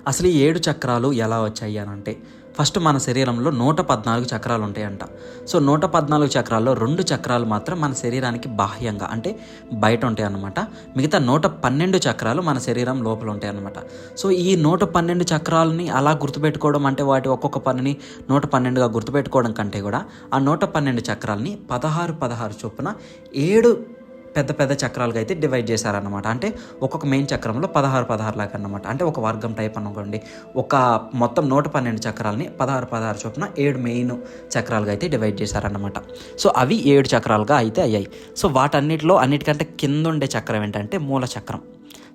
అసలు ఈ 7 చక్రాలు ఎలా వచ్చాయి అని అంటే, ఫస్ట్ మన శరీరంలో 114 చక్రాలు ఉంటాయంట. సో 114 చక్రాల్లో 2 చక్రాలు మాత్రం మన శరీరానికి బాహ్యంగా అంటే బయట ఉంటాయి అన్నమాట. మిగతా 112 చక్రాలు మన శరీరం లోపల ఉంటాయి అన్నమాట. సో ఈ 112 చక్రాలని అలా గుర్తుపెట్టుకోవడం అంటే వాటి ఒక్కొక్క పనిని 112గా గుర్తుపెట్టుకోవడం కంటే కూడా ఆ 112 చక్రాలని 16 చొప్పున 7 పెద్ద పెద్ద చక్రాలుగా అయితే డివైడ్ చేశారన్నమాట. అంటే ఒక్కొక్క మెయిన్ చక్రంలో 16 లాగా అన్నమాట. అంటే ఒక వర్గం టైప్ అనుకోండి. ఒక మొత్తం 112 చక్రాలని 16 చొప్పున 7 మెయిన్ చక్రాలుగా అయితే డివైడ్ చేశారన్నమాట. సో అవి 7 చక్రాలుగా అయితే అయ్యాయి. సో అన్నిటికంటే కింద ఉండే చక్రం ఏంటంటే మూల చక్రం.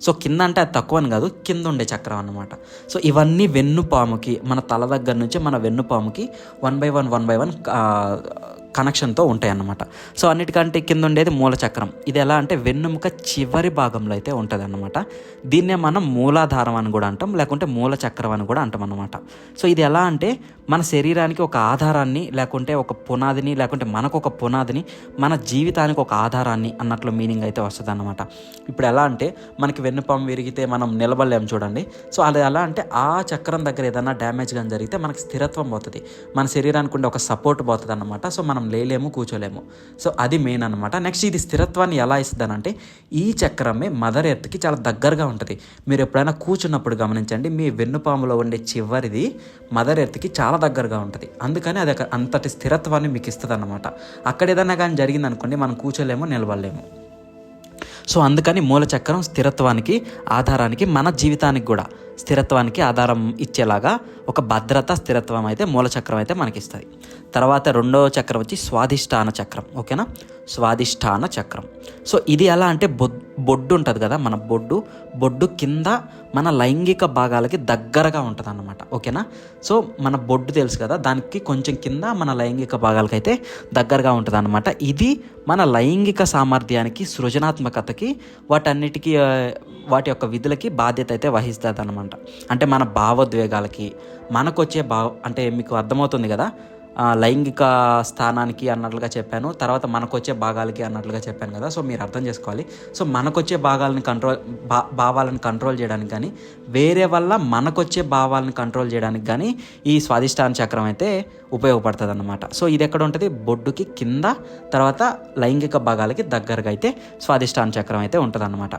సో కింద అంటే అది తక్కువ అని కాదు, కింద ఉండే చక్రం అన్నమాట. సో ఇవన్నీ వెన్నుపాముకి, మన తల దగ్గర నుంచి మన వెన్నుపాముకి 1 by 1 కనెక్షన్తో ఉంటాయి అన్నమాట. సో అన్నిటికంటే కింద ఉండేది మూల చక్రం. ఇది ఎలా అంటే వెన్నుముక చివరి భాగంలో అయితే ఉంటుంది అన్నమాట. దీన్నే మనం మూలాధారం అని కూడా అంటాం, లేకుంటే మూల చక్రం అని కూడా అంటాం అన్నమాట. సో ఇది ఎలా అంటే మన శరీరానికి ఒక ఆధారాన్ని, లేకుంటే ఒక పునాదిని, లేకుంటే మనకు ఒక పునాదిని, మన జీవితానికి ఒక ఆధారాన్ని అన్నట్లు మీనింగ్ అయితే వస్తుంది అన్నమాట. ఇప్పుడు ఎలా అంటే మనకి వెన్నుపాము విరిగితే మనం నిలబడలేము చూడండి. సో అది ఎలా అంటే ఆ చక్రం దగ్గర ఏదైనా డ్యామేజ్ కానీ జరిగితే మనకి స్థిరత్వం పోతుంది, మన శరీరానికి ఉండే ఒక సపోర్ట్ పోతుంది అన్నమాట. సో మనం లేలేము, కూర్చోలేము. సో అది మెయిన్ అనమాట. నెక్స్ట్ ఇది స్థిరత్వాన్ని ఎలా ఇస్తుందనంటే ఈ చక్రమే మదర్ ఎర్త్కి చాలా దగ్గరగా ఉంటుంది. మీరు ఎప్పుడైనా కూర్చున్నప్పుడు గమనించండి, మీ వెన్నుపాములో ఉండే చివరిది మదర్ ఎర్త్కి చాలా దగ్గరగా ఉంటుంది. అందుకని అది అంతటి స్థిరత్వాన్ని మీకు ఇస్తుంది అన్నమాట. అక్కడ ఏదైనా కానీ జరిగింది అనుకోండి, మనం కూర్చోలేము, నిలబడలేము. సో అందుకని మూలచక్రం స్థిరత్వానికి, ఆధారానికి, మన జీవితానికి కూడా స్థిరత్వానికి ఆధారం ఇచ్చేలాగా ఒక భద్రత, స్థిరత్వం అయితే మూలచక్రం అయితే మనకి ఇస్తుంది. తర్వాత రెండవ చక్రం వచ్చి స్వాధిష్టాన చక్రం. ఓకేనా, స్వాధిష్టాన చక్రం. సో ఇది ఎలా అంటే బొడ్డు ఉంటుంది కదా, మన బొడ్డు కింద మన లైంగిక భాగాలకి దగ్గరగా ఉంటుంది అన్నమాట. ఓకేనా, సో మన బొడ్డు తెలుసు కదా, దానికి కొంచెం కింద మన లైంగిక భాగాలకైతే దగ్గరగా ఉంటుంది అన్నమాట. ఇది మన లైంగిక సామర్థ్యానికి, సృజనాత్మకతకి, వాటన్నిటికీ వాటి యొక్క విధులకి బాధ్యత అయితే వహిస్తుంది అనమాట. అంటే మన భావోద్వేగాలకి, మనకొచ్చే అంటే మీకు అర్థమవుతుంది కదా, లైంగిక స్థానానికి అన్నట్లుగా చెప్పాను, తర్వాత మనకొచ్చే భాగాలకి అన్నట్లుగా చెప్పాను కదా. సో మీరు అర్థం చేసుకోవాలి. సో మనకొచ్చే భావాలను కంట్రోల్ చేయడానికి కానీ, వేరే వల్ల మనకొచ్చే భావాలను కంట్రోల్ చేయడానికి కానీ ఈ స్వాధిష్టాన చక్రం అయితే ఉపయోగపడుతుంది అన్నమాట. సో ఇది ఎక్కడ ఉంటుంది, బొడ్డుకి కింద, తర్వాత లైంగిక భాగాలకి దగ్గరగా అయితే స్వాధిష్టాన చక్రం అయితే ఉంటుంది అన్నమాట.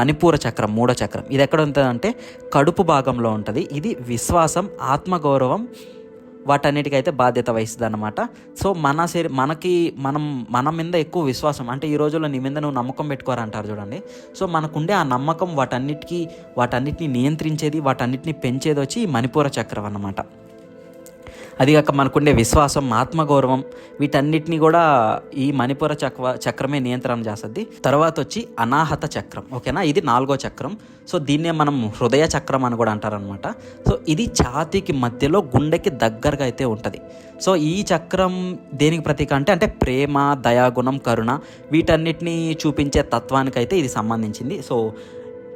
మణిపూర చక్రం, మూడో చక్రం. ఇది ఎక్కడ ఉంటుందంటే కడుపు భాగంలో ఉంటుంది. ఇది విశ్వాసం, ఆత్మగౌరవం, వాటన్నిటికైతే బాధ్యత వహిస్తుంది అన్నమాట. సో మన మీద ఎక్కువ విశ్వాసం, అంటే ఈ రోజుల్లో నీ మీద నువ్వు నమ్మకం పెట్టుకోరంటారు చూడండి. సో మనకుండే ఆ నమ్మకం, వాటన్నిటిని నియంత్రించేది, వాటన్నిటిని పెంచేది వచ్చి మణిపూర చక్రం అన్నమాట. అదిగాక మనకుండే విశ్వాసం, ఆత్మగౌరవం, వీటన్నిటిని కూడా ఈ మణిపూర చక్రమే నియంత్రణ చేస్తుంది. తర్వాత వచ్చి అనాహత చక్రం. ఓకేనా, ఇది 4వ చక్రం. సో దీన్నే మనం హృదయ చక్రం అని కూడా అంటారనమాట. సో ఇది ఛాతీకి మధ్యలో గుండెకి దగ్గరగా అయితే ఉంటుంది. సో ఈ చక్రం దేనికి ప్రతీక అంటే ప్రేమ, దయాగుణం, కరుణ, వీటన్నిటిని చూపించే తత్వానికి అయితే ఇది సంబంధించింది. సో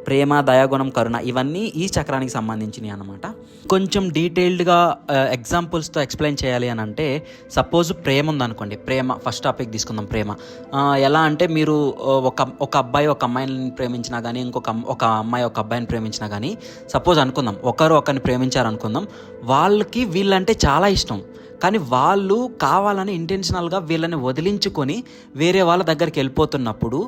ప్రేమ, దయాగుణం, కరుణ ఇవన్నీ ఈ చక్రానికి సంబంధించినవి అనమాట. కొంచెం డీటెయిల్డ్గా ఎగ్జాంపుల్స్తో ఎక్స్ప్లెయిన్ చేయాలి అని అంటే, సపోజ్ ప్రేమ ఉందనుకోండి. ప్రేమ ఫస్ట్ టాపిక్ తీసుకుందాం. ప్రేమ ఎలా అంటే, మీరు ఒక అబ్బాయి ఒక అమ్మాయిని ప్రేమించినా కానీ, ఒక అమ్మాయి ఒక అబ్బాయిని ప్రేమించినా కానీ, సపోజ్ అనుకుందాం ఒకరిని ప్రేమించారనుకుందాం, వాళ్ళకి వీళ్ళంటే చాలా ఇష్టం, కానీ వాళ్ళు కావాలని ఇంటెన్షనల్గా వీళ్ళని వదిలించుకొని వేరే వాళ్ళ దగ్గరికి వెళ్ళిపోతున్నప్పుడు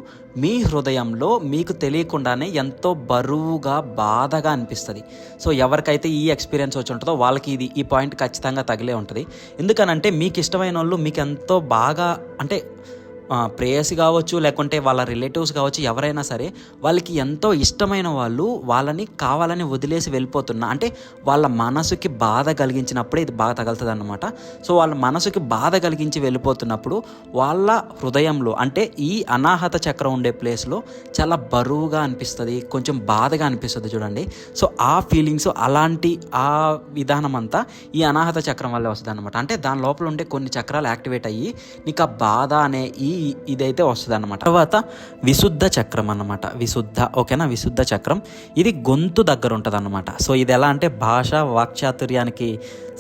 మీ హృదయంలో మీకు తెలియకుండానే ఎంతో బరువుగా, బాధగా అనిపిస్తుంది. సో ఎవరికైతే ఈ ఎక్స్పీరియన్స్ వచ్చి ఉంటుందో వాళ్ళకి ఈ పాయింట్ ఖచ్చితంగా తగిలే ఉంటుంది. ఎందుకనంటే మీకు ఇష్టమైన వాళ్ళు మీకు ఎంతో బాగా, అంటే ప్రేయసి కావచ్చు, లేకుంటే వాళ్ళ రిలేటివ్స్ కావచ్చు, ఎవరైనా సరే వాళ్ళకి ఎంతో ఇష్టమైన వాళ్ళు వాళ్ళని కావాలని వదిలేసి వెళ్ళిపోతున్నా, అంటే వాళ్ళ మనసుకి బాధ కలిగించినప్పుడే ఇది బాగా తగులుతుంది అన్నమాట. సో వాళ్ళ మనసుకి బాధ కలిగించి వెళ్ళిపోతున్నప్పుడు వాళ్ళ హృదయంలో, అంటే ఈ అనాహత చక్రం ఉండే ప్లేస్లో చాలా బరువుగా అనిపిస్తుంది, కొంచెం బాధగా అనిపిస్తుంది చూడండి. సో ఆ ఫీలింగ్స్, అలాంటి ఆ విధానం అంతా ఈ అనాహత చక్రం వల్లే వస్తుంది అనమాట. అంటే దాని లోపల ఉండే కొన్ని చక్రాలు యాక్టివేట్ అయ్యి నీకు ఆ బాధ అనే ఇదైతే వస్తుంది అనమాట. తర్వాత విశుద్ధ చక్రం అన్నమాట. ఓకేనా, విశుద్ధ చక్రం ఇది గొంతు దగ్గర ఉంటుంది అన్నమాట. సో ఇది ఎలా అంటే భాష, వాక్చాతుర్యానికి,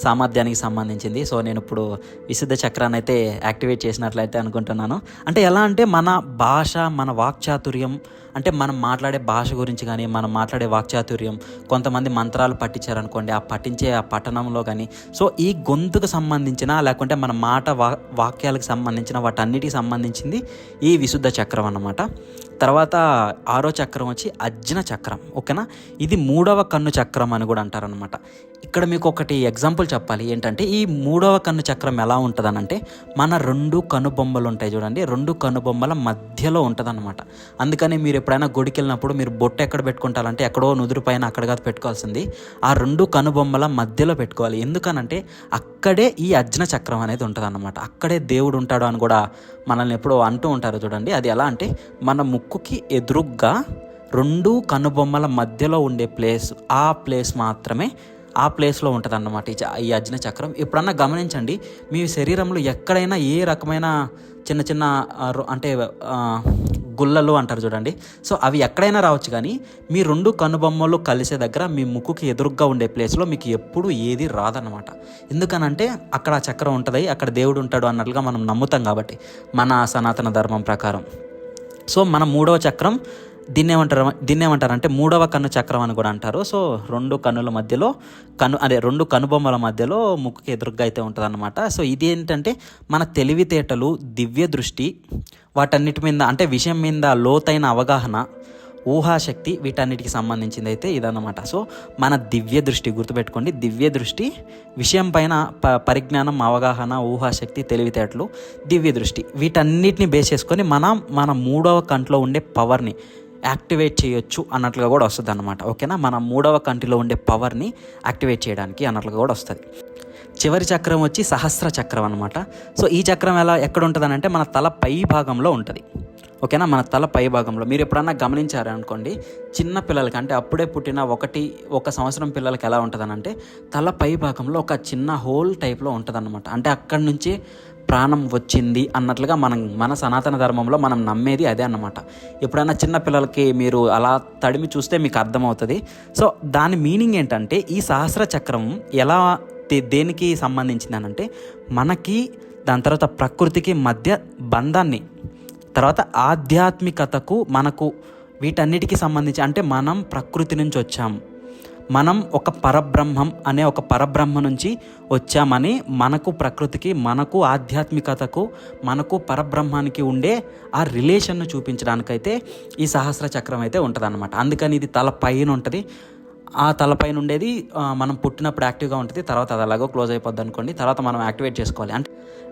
సామర్థ్యానికి సంబంధించింది. సో నేను ఇప్పుడు విశుద్ధ చక్రాన్ని అయితే యాక్టివేట్ చేసినట్లయితే అనుకుంటున్నాను. అంటే ఎలా అంటే మన భాష, మన వాక్చాతుర్యం, అంటే మనం మాట్లాడే భాష గురించి కానీ, మనం మాట్లాడే వాక్చాతుర్యం, కొంతమంది మంత్రాలు పట్టించారనుకోండి, ఆ పఠించే ఆ పఠనంలో కానీ, సో ఈ గొంతుకు సంబంధించిన లేకుంటే మన మాట వాక్యాలకు సంబంధించిన వాటన్నిటికి సంబంధించింది ఈ విశుద్ధ చక్రం అన్నమాట. తర్వాత 6వ చక్రం వచ్చి అజ్ఞ చక్రం. ఓకేనా, ఇది 3వ కన్ను చక్రం అని కూడా అంటారనమాట. ఇక్కడ మీకు ఒకటి ఎగ్జాంపుల్ చెప్పాలి ఏంటంటే, ఈ 3వ కన్ను చక్రం ఎలా ఉంటుందనంటే, మన 2 కనుబొమ్మలు ఉంటాయి చూడండి, 2 కనుబొమ్మల మధ్యలో ఉంటుందన్నమాట. అందుకని మీరు ఎప్పుడైనా గుడికి వెళ్ళినప్పుడు మీరు బొట్టు ఎక్కడ పెట్టుకుంటారంటే, ఎక్కడో నుదురు పైన అక్కడ కాదు పెట్టుకోవాల్సింది, ఆ 2 కనుబొమ్మల మధ్యలో పెట్టుకోవాలి. ఎందుకనంటే అక్కడే ఈ అజ్ఞ చక్రం అనేది ఉంటుందన్నమాట. అక్కడే దేవుడు ఉంటాడు అని కూడా మనల్ని ఎప్పుడో అంటూ ఉంటారు చూడండి. అది ఎలా అంటే, మన ముక్కుకి ఎదురుగ్గా 2 కనుబొమ్మల మధ్యలో ఉండే ప్లేస్, ఆ ప్లేస్ మాత్రమే ఆ ప్లేస్లో ఉంటుంది అన్నమాట ఈ అజ్ఞ చక్రం. ఎప్పుడన్నా గమనించండి, మీ శరీరంలో ఎక్కడైనా ఏ రకమైన చిన్న చిన్న అంటే గుల్లలు అంటారు చూడండి, సో అవి ఎక్కడైనా రావచ్చు, కానీ మీ 2 కనుబొమ్మలు కలిసే దగ్గర మీ ముక్కుకి ఎదురుగ్గా ఉండే ప్లేస్లో మీకు ఎప్పుడు ఏది రాదన్నమాట. ఎందుకనంటే అక్కడ ఆ చక్రం ఉంటుంది, అక్కడ దేవుడు ఉంటాడు అన్నట్లుగా మనం నమ్ముతాం కాబట్టి మన సనాతన ధర్మం ప్రకారం. సో మన 3వ చక్రం దీన్ని ఏమంటారంటే 3వ కన్ను చక్రం అని కూడా అంటారు. సో 2 కన్నుల మధ్యలో 2 కనుబొమ్మల మధ్యలో ముక్కుకి ఎదురుగ్గా అయితే ఉంటుంది అన్నమాట. సో ఇది ఏంటంటే మన తెలివితేటలు, దివ్య దృష్టి, వాటన్నిటి మీద అంటే విషయం మీద లోతైన అవగాహన, ఊహాశక్తి, వీటన్నిటికి సంబంధించింది అయితే ఇదన్నమాట. సో మన దివ్య దృష్టి గుర్తుపెట్టుకోండి, దివ్య దృష్టి విషయం పైన పరిజ్ఞానం, అవగాహన, ఊహాశక్తి, తెలివితేటలు, దివ్య దృష్టి, వీటన్నిటిని బేస్ చేసుకొని మన 3వ కంట్లో ఉండే పవర్ని యాక్టివేట్ చేయొచ్చు అన్నట్లుగా కూడా వస్తుంది అన్నమాట. ఓకేనా, మన 3వ కంటిలో ఉండే పవర్ని యాక్టివేట్ చేయడానికి అన్నట్లుగా కూడా వస్తుంది. చివరి చక్రం వచ్చి సహస్ర చక్రం అనమాట. సో ఈ చక్రం ఎక్కడ ఉంటుందని అంటే, మన తల పై భాగంలో ఉంటుంది. ఓకేనా, మన తల పై భాగంలో. మీరు ఎప్పుడన్నా గమనించారనుకోండి, చిన్న పిల్లలకి అంటే అప్పుడే పుట్టిన 1 సంవత్సరం పిల్లలకి ఎలా ఉంటుందని అంటే, తల పై భాగంలో ఒక చిన్న హోల్ టైప్లో ఉంటుందన్నమాట. అంటే అక్కడి నుంచి ప్రాణం వచ్చింది అన్నట్లుగా మన సనాతన ధర్మంలో మనం నమ్మేది అదే అన్నమాట. ఎప్పుడైనా చిన్న పిల్లలకి మీరు అలా తడిమి చూస్తే మీకు అర్థమవుతుంది. సో దాని మీనింగ్ ఏంటంటే, ఈ సహస్ర చక్రం ఎలా దేనికి సంబంధించింది అనంటే, మనకి దాని తర్వాత ప్రకృతికి మధ్య బంధాన్ని, తర్వాత ఆధ్యాత్మికతకు, మనకు వీటన్నిటికీ సంబంధించి, అంటే మనం ప్రకృతి నుంచి వచ్చాం, మనం ఒక పరబ్రహ్మం అనే ఒక పరబ్రహ్మ నుంచి వచ్చామని మనకు ప్రకృతికి, మనకు ఆధ్యాత్మికతకు, మనకు పరబ్రహ్మానికి ఉండే ఆ రిలేషన్ను చూపించడానికైతే ఈ సహస్ర చక్రం అయితే ఉంటుంది అన్నమాట. అందుకని ఇది తల పైన ఉంటుంది. ఆ తలపైన ఉండేది మనం పుట్టినప్పుడు యాక్టివ్గా ఉంటుంది, తర్వాత అది అలాగో క్లోజ్ అయిపోద్ది అనుకోండి. తర్వాత మనం యాక్టివేట్ చేసుకోవాలి. అంటే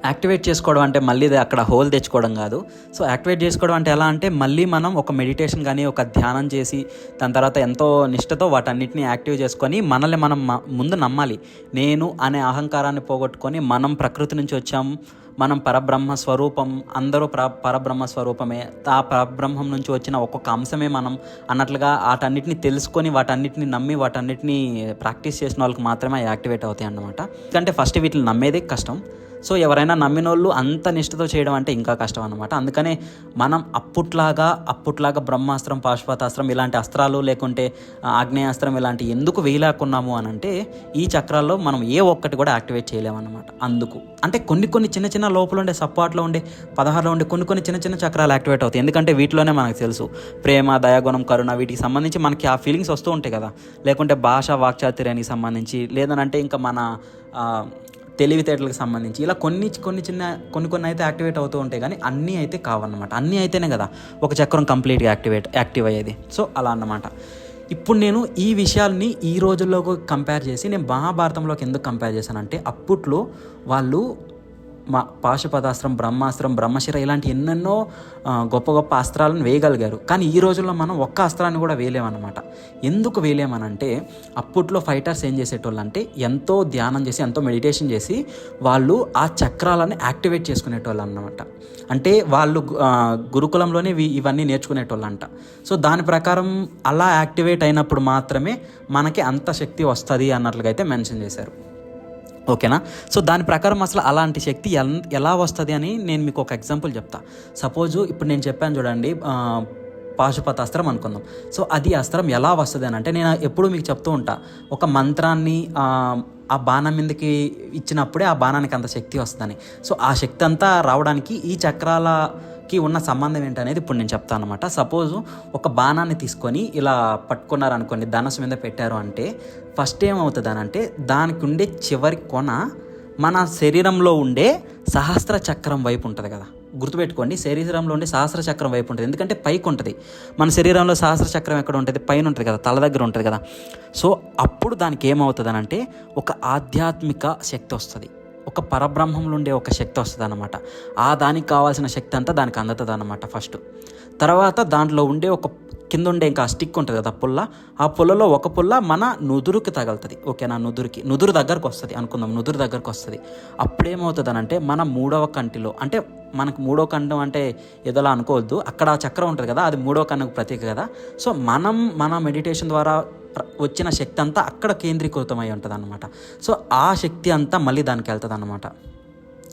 యాక్టివేట్ చేసుకోవడం అంటే మళ్ళీ అక్కడ హోల్ తెచ్చుకోవడం కాదు. సో యాక్టివేట్ చేసుకోవడం అంటే ఎలా అంటే, మళ్ళీ మనం ఒక మెడిటేషన్ కానీ ఒక ధ్యానం చేసి దాని తర్వాత ఎంతో నిష్టతో వాటన్నిటిని యాక్టివ్ చేసుకొని మనల్ని మనం ముందు నమ్మాలి. నేను అనే అహంకారాన్ని పోగొట్టుకొని మనం ప్రకృతి నుంచి వచ్చాం, మనం పరబ్రహ్మ స్వరూపం, అందరూ పరబ్రహ్మ స్వరూపమే, ఆ పరబ్రహ్మం నుంచి వచ్చిన ఒక్కొక్క అంశమే మనం అన్నట్లుగా వాటన్నిటిని తెలుసుకొని వాటన్నిటిని నమ్మి వాటన్నిటిని ప్రాక్టీస్ చేసిన వాళ్ళకి మాత్రమే యాక్టివేట్ అవుతాయి అన్నమాట. ఎందుకంటే ఫస్ట్ వీటిని నమ్మేదే కష్టం. సో ఎవరైనా నమ్మిన వాళ్ళు అంత నిష్ఠతో చేయడం అంటే ఇంకా కష్టం అన్నమాట. అందుకనే మనం అప్పుట్లాగా బ్రహ్మాస్త్రం, పాశుపతాస్త్రం ఇలాంటి అస్త్రాలు, లేకుంటే ఆగ్నేయాస్త్రం ఇలాంటి ఎందుకు వేయలేకున్నాము అని అంటే, ఈ చక్రాల్లో మనం ఏ ఒక్కటి కూడా యాక్టివేట్ చేయలేమన్నమాట. అందుకు అంటే కొన్ని చిన్న చిన్న లోపల ఉండే సప్పాట్లో ఉండే 16లో ఉండే కొన్ని చిన్న చక్రాలు యాక్టివేట్ అవుతాయి. ఎందుకంటే వీటిలోనే మనకు తెలుసు ప్రేమ, దయాగుణం, కరుణ, వీటికి సంబంధించి మనకి ఆ ఫీలింగ్స్ వస్తూ ఉంటాయి కదా. లేకుంటే భాష, వాక్చాతుర్యానికి సంబంధించి, లేదనంటే ఇంకా మన తెలివితేటలకు సంబంధించి, ఇలా కొన్ని అయితే యాక్టివేట్ అవుతూ ఉంటాయి, కానీ అన్నీ అయితే కావన్నమాట. అన్నీ అయితేనే కదా ఒక చక్రం కంప్లీట్గా యాక్టివ్ అయ్యేది. సో అలా అన్నమాట. ఇప్పుడు నేను ఈ విషయాల్ని ఈ రోజుల్లోకి కంపేర్ చేసి, నేను మహాభారతంలోకి ఎందుకు కంపేర్ చేశానంటే, అప్పట్లో వాళ్ళు పాశుపతాస్త్రం, బ్రహ్మాస్త్రం, బ్రహ్మశిర ఇలాంటి ఎన్నెన్నో గొప్ప అస్త్రాలను వేయగలిగారు. కానీ ఈ రోజుల్లో మనం ఒక్క అస్త్రాన్ని కూడా వేయలేమన్నమాట. ఎందుకు వేయలేమనంటే, అప్పట్లో ఫైటర్స్ ఏం చేసేటోళ్ళు అంటే, ఎంతో ధ్యానం చేసి, ఎంతో మెడిటేషన్ చేసి వాళ్ళు ఆ చక్రాలను యాక్టివేట్ చేసుకునేటోళ్ళు అన్నమాట. అంటే వాళ్ళు గురుకులంలోనే ఇవన్నీ నేర్చుకునేటోళ్ళు అంట. సో దాని ప్రకారం అలా యాక్టివేట్ అయినప్పుడు మాత్రమే మనకి అంత శక్తి వస్తుంది అన్నట్లుగా అయితే మెన్షన్ చేశారు. ఓకేనా. సో దాని ప్రకారం అసలు అలాంటి శక్తి ఎలా వస్తుంది అని నేను మీకు ఒక ఎగ్జాంపుల్ చెప్తా. సపోజు ఇప్పుడు నేను చెప్పాను చూడండి, పాశుపతాస్త్రం అనుకుందాం. సో అది అస్త్రం ఎలా వస్తుంది అని అంటే, నేను ఎప్పుడు మీకు చెప్తూ ఉంటా, ఒక మంత్రాన్ని ఆ బాణం మీదకి ఇచ్చినప్పుడే ఆ బాణానికి అంత శక్తి వస్తుందని. సో ఆ శక్తి అంతా రావడానికి ఈ చక్రాలకి ఉన్న సంబంధం ఏంటనేది ఇప్పుడు నేను చెప్తాను అనమాట. సపోజు ఒక బాణాన్ని తీసుకొని ఇలా పట్టుకున్నారనుకోండి, ధనుసు మీద పెట్టారు అంటే ఫస్ట్ ఏమవుతుంది అని అంటే దానికి ఉండే చివరి కొన మన శరీరంలో ఉండే సహస్ర చక్రం వైపు ఉంటుంది కదా. గుర్తుపెట్టుకోండి, శరీరంలో ఉండే సహస్ర చక్రం వైపు ఉంటుంది. ఎందుకంటే పైకి ఉంటుంది. మన శరీరంలో సహస్ర చక్రం ఎక్కడ ఉంటుంది? పైన ఉంటుంది కదా, తల దగ్గర ఉంటుంది కదా. సో అప్పుడు దానికి ఏమవుతుంది అని అంటే ఒక ఆధ్యాత్మిక శక్తి వస్తుంది, ఒక పరబ్రహ్మంలో ఉండే ఒక శక్తి వస్తుంది అన్నమాట. దానికి కావాల్సిన శక్తి అంతా దానికి అందుతుంది అన్నమాట ఫస్ట్. తర్వాత దాంట్లో ఉండే ఒక కింద ఉండే ఇంకా స్టిక్ ఉంటుంది కదా పుల్ల, ఆ పుల్లలో ఒక పుల్ల మన నుదురుకి తగులుతుంది. ఓకేనా, నుదురు దగ్గరకు వస్తుంది అనుకుందాం, నుదురు దగ్గరకు వస్తుంది. అప్పుడేమవుతుంది అని అంటే మన 3వ కంటిలో, అంటే మనకు 3వ కంఠం అంటే ఏదోలా అనుకోవద్దు, అక్కడ ఆ చక్రం ఉంటుంది కదా, అది 3వ కన్నుకు ప్రతీక కదా. సో మన మెడిటేషన్ ద్వారా వచ్చిన శక్తి అంతా అక్కడ కేంద్రీకృతమై ఉంటుంది అన్నమాట. సో ఆ శక్తి అంతా మళ్ళీ దానికి వెళ్తుంది అన్నమాట.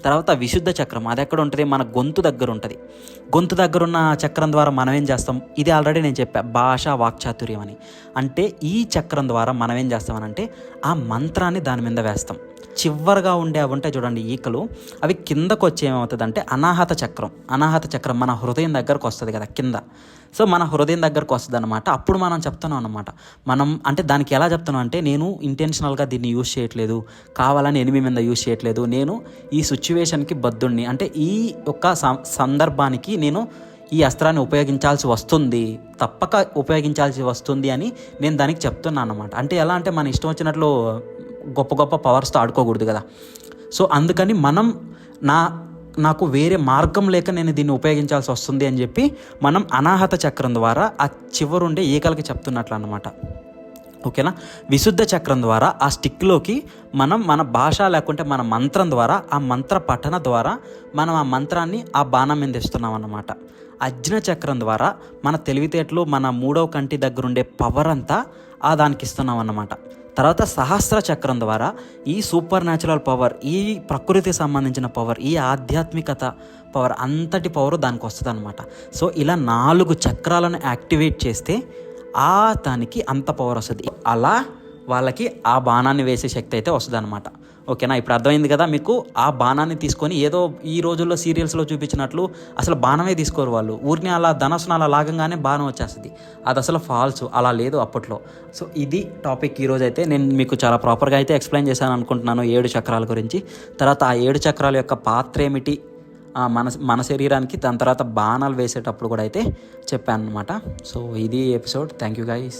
తర్వాత విశుద్ధ చక్రం, అది ఎక్కడ ఉంటుంది? మన గొంతు దగ్గర ఉంటుంది. గొంతు దగ్గర ఉన్న చక్రం ద్వారా మనం ఏం చేస్తాం? ఇది ఆల్రెడీ నేను చెప్పా, భాష వాక్చాతుర్యం అని. అంటే ఈ చక్రం ద్వారా మనం ఏం చేస్తామనంటే ఆ మంత్రాన్ని దాని మీద వేస్తాం. చివరిగా ఉండే అవి ఉంటాయి చూడండి ఈకలు, అవి కిందకు వచ్చి ఏమవుతుంది అంటే అనాహత చక్రం మన హృదయం దగ్గరకు వస్తుంది కదా కింద. సో మన హృదయం దగ్గరకు వస్తుంది అనమాట. అప్పుడు మనం చెప్తున్నాం అనమాట, మనం అంటే దానికి ఎలా చెప్తున్నాం అంటే నేను ఇంటెన్షనల్గా దీన్ని యూజ్ చేయట్లేదు, కావాలని ఎనిమి మీద యూజ్ చేయట్లేదు, నేను ఈ సిచ్యువేషన్కి బద్ధుణ్ణి, అంటే ఈ యొక్క సందర్భానికి నేను ఈ అస్త్రాన్ని ఉపయోగించాల్సి వస్తుంది, తప్పక ఉపయోగించాల్సి వస్తుంది అని నేను దానికి చెప్తున్నాను అనమాట. అంటే ఎలా అంటే మన ఇష్టం వచ్చినట్లు గొప్ప గొప్ప పవర్స్తో ఆడుకోకూడదు కదా. సో అందుకని నాకు వేరే మార్గం లేక నేను దీన్ని ఉపయోగించాల్సి వస్తుంది అని చెప్పి మనం అనాహత చక్రం ద్వారా ఆ చివరుండే ఈకలకి చెప్తున్నట్లు అన్నమాట. ఓకేనా. విశుద్ధ చక్రం ద్వారా ఆ స్టిక్లోకి మనం మన భాష లేకుంటే మన మంత్రం ద్వారా, ఆ మంత్ర పఠన ద్వారా మనం ఆ మంత్రాన్ని ఆ బాణం మీద ఇస్తున్నాం అన్నమాట. అజ్ఞ చక్రం ద్వారా మన తెలివితేటలు, మన 3వ కంటి దగ్గర ఉండే పవర్ అంతా దానికి ఇస్తున్నాం అన్నమాట. తర్వాత సహస్ర చక్రం ద్వారా ఈ సూపర్ న్యాచురల్ పవర్, ఈ ప్రకృతికి సంబంధించిన పవర్, ఈ ఆధ్యాత్మికత పవర్, అంతటి పవర్ దానికి వస్తుంది అనమాట. సో ఇలా 4 చక్రాలను యాక్టివేట్ చేస్తే దానికి అంత పవర్ వస్తుంది. అలా వాళ్ళకి ఆ బాణాన్ని వేసే శక్తి అయితే వస్తుంది అనమాట. ఓకేనా, ఇప్పుడు అర్థమైంది కదా మీకు. ఆ బాణాన్ని తీసుకొని ఏదో ఈ రోజుల్లో సీరియల్స్లో చూపించినట్లు అసలు బాణమే తీసుకోరు వాళ్ళు, ఊరిని అలా ధనస్సును అలా లాగంగానే బాణం వచ్చేస్తుంది. అది అసలు ఫాల్స్, అలా లేదు అప్పట్లో. సో ఇది టాపిక్ ఈరోజు అయితే నేను మీకు చాలా ప్రాపర్గా అయితే ఎక్స్ప్లెయిన్ చేశాను అనుకుంటున్నాను 7 చక్రాల గురించి. తర్వాత ఆ 7 చక్రాల యొక్క పాత్ర ఏమిటి మన శరీరానికి, దాని తర్వాత బాణాలు వేసేటప్పుడు కూడా అయితే చెప్పాను అనమాట. సో ఇది ఎపిసోడ్. Thank you guys.